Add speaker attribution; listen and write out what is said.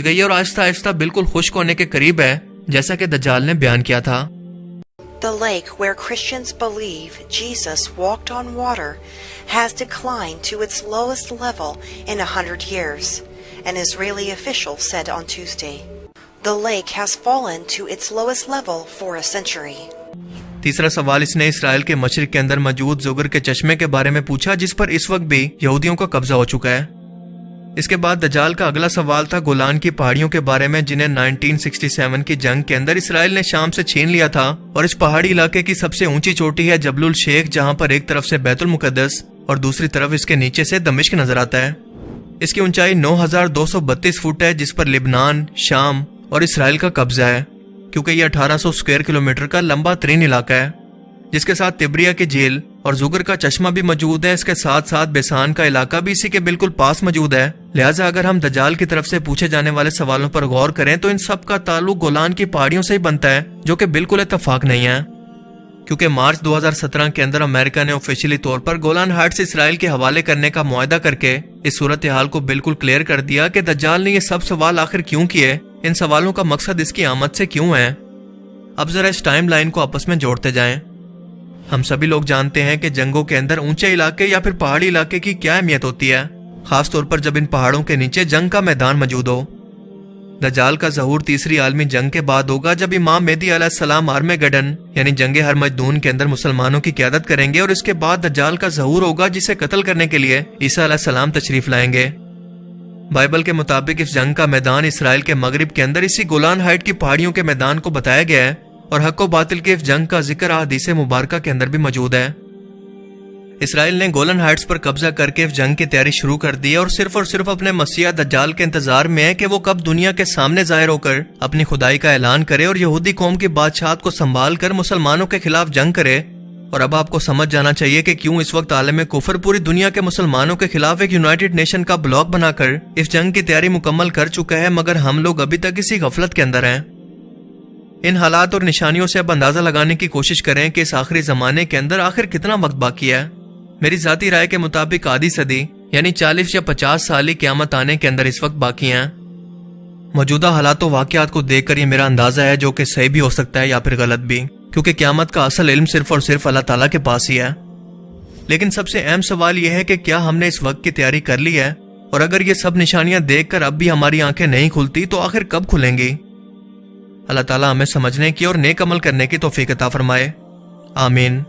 Speaker 1: پہنچ گئی ہے اور آہستہ آہستہ بالکل خشک ہونے کے قریب ہے، جیسا کہ دجال نے بیان کیا تھا۔
Speaker 2: The lake where Christians believe Jesus walked on water has declined to its lowest level in 100 years, an Israeli official said on Tuesday. The lake has fallen to its lowest level for a century.
Speaker 1: تیسرا سوال اس نے اسرائیل کے مشرق کے اندر موجود زگر کے چشمے کے بارے میں پوچھا، جس پر اس وقت بھی یہودیوں کا قبضہ ہو چکا ہے۔ اس کے بعد دجال کا اگلا سوال تھا گولان کی پہاڑیوں کے بارے میں، جنہیں 1967 کی جنگ کے اندر اسرائیل نے شام سے چھین لیا تھا، اور اس پہاڑی علاقے کی سب سے اونچی چوٹی ہے جبل الشیخ، جہاں پر ایک طرف سے بیت المقدس اور دوسری طرف اس کے نیچے سے دمشق نظر آتا ہے۔ اس کی اونچائی 9232 فٹ ہے، جس پر لبنان، شام اور اسرائیل کا قبضہ ہے، کیونکہ یہ 1800 اسکوائر کلومیٹر کا لمبا ترین علاقہ ہے، جس کے ساتھ تبریہ کی جھیل اور زگر کا چشمہ بھی موجود ہے۔ اس کے ساتھ ساتھ بیسان کا علاقہ بھی اسی کے بالکل پاس موجود ہے۔ لہٰذا اگر ہم دجال کی طرف سے پوچھے جانے والے سوالوں پر غور کریں تو ان سب کا تعلق گولان کی پہاڑیوں سے ہی بنتا ہے، جو کہ بالکل اتفاق نہیں ہے، کیونکہ مارچ 2017 کے اندر امریکہ نے آفیشیلی طور پر گولان ہائٹس اسرائیل کے حوالے کرنے کا معاہدہ کر کے اس صورتحال کو بالکل کلیئر کر دیا کہ دجال نے یہ سب سوال آخر کیوں کیے، ان سوالوں کا مقصد اس کی آمد سے کیوں ہے۔ اب ذرا اس ٹائم لائن کو آپس میں جوڑتے جائیں۔ ہم سبھی لوگ جانتے ہیں کہ جنگوں کے اندر اونچے علاقے یا پھر پہاڑی علاقے کی کیا اہمیت ہوتی ہے، خاص طور پر جب ان پہاڑوں کے نیچے جنگ کا میدان موجود ہو۔ دجال کا ظہور تیسری عالمی جنگ کے بعد ہوگا، جب امام مہدی علیہ السلام آرمیگڈن یعنی جنگ ہرمجدون کے اندر مسلمانوں کی قیادت کریں گے، اور اس کے بعد دجال کا ظہور ہوگا، جسے قتل کرنے کے لیے عیسیٰ علیہ السلام تشریف لائیں گے۔ بائبل کے مطابق اس جنگ کا میدان اسرائیل کے مغرب کے اندر اسی گولان ہائٹ کی پہاڑیوں کے میدان کو بتایا گیا ہے، اور حق و باطل کے اس جنگ کا ذکر احادیث مبارکہ کے اندر بھی موجود ہے۔ اسرائیل نے گولن ہائٹس پر قبضہ کر کے اس جنگ کی تیاری شروع کر دی اور صرف اپنے مسیح دجال کے انتظار میں ہے کہ وہ کب دنیا کے سامنے ظاہر ہو کر اپنی خدائی کا اعلان کرے اور یہودی قوم کی بادشاہت کو سنبھال کر مسلمانوں کے خلاف جنگ کرے۔ اور اب آپ کو سمجھ جانا چاہیے کہ کیوں اس وقت عالم کفر پوری دنیا کے مسلمانوں کے خلاف ایک یونائٹڈ نیشن کا بلاک بنا کر اس جنگ کی تیاری مکمل کر چکا ہے، مگر ہم لوگ ابھی تک اسی غفلت کے اندر ہیں۔ ان حالات اور نشانیوں سے اب اندازہ لگانے کی کوشش کریں کہ اس آخری زمانے کے اندر آخر کتنا وقت باقی ہے۔ میری ذاتی رائے کے مطابق آدھی صدی یعنی 40 یا 50 سال ہی قیامت آنے کے اندر اس وقت باقی ہیں۔ موجودہ حالات و واقعات کو دیکھ کر یہ میرا اندازہ ہے، جو کہ صحیح بھی ہو سکتا ہے یا پھر غلط بھی، کیونکہ قیامت کا اصل علم صرف اور صرف اللہ تعالیٰ کے پاس ہی ہے۔ لیکن سب سے اہم سوال یہ ہے کہ کیا ہم نے اس وقت کی تیاری کر لی ہے، اور اگر یہ سب نشانیاں دیکھ کر اب بھی ہماری آنکھیں نہیں کھلتی تو آخر کب کھلیں گی؟ اللہ تعالیٰ ہمیں سمجھنے کی اور نیک عمل کرنے کی توفیق عطا فرمائے، آمین۔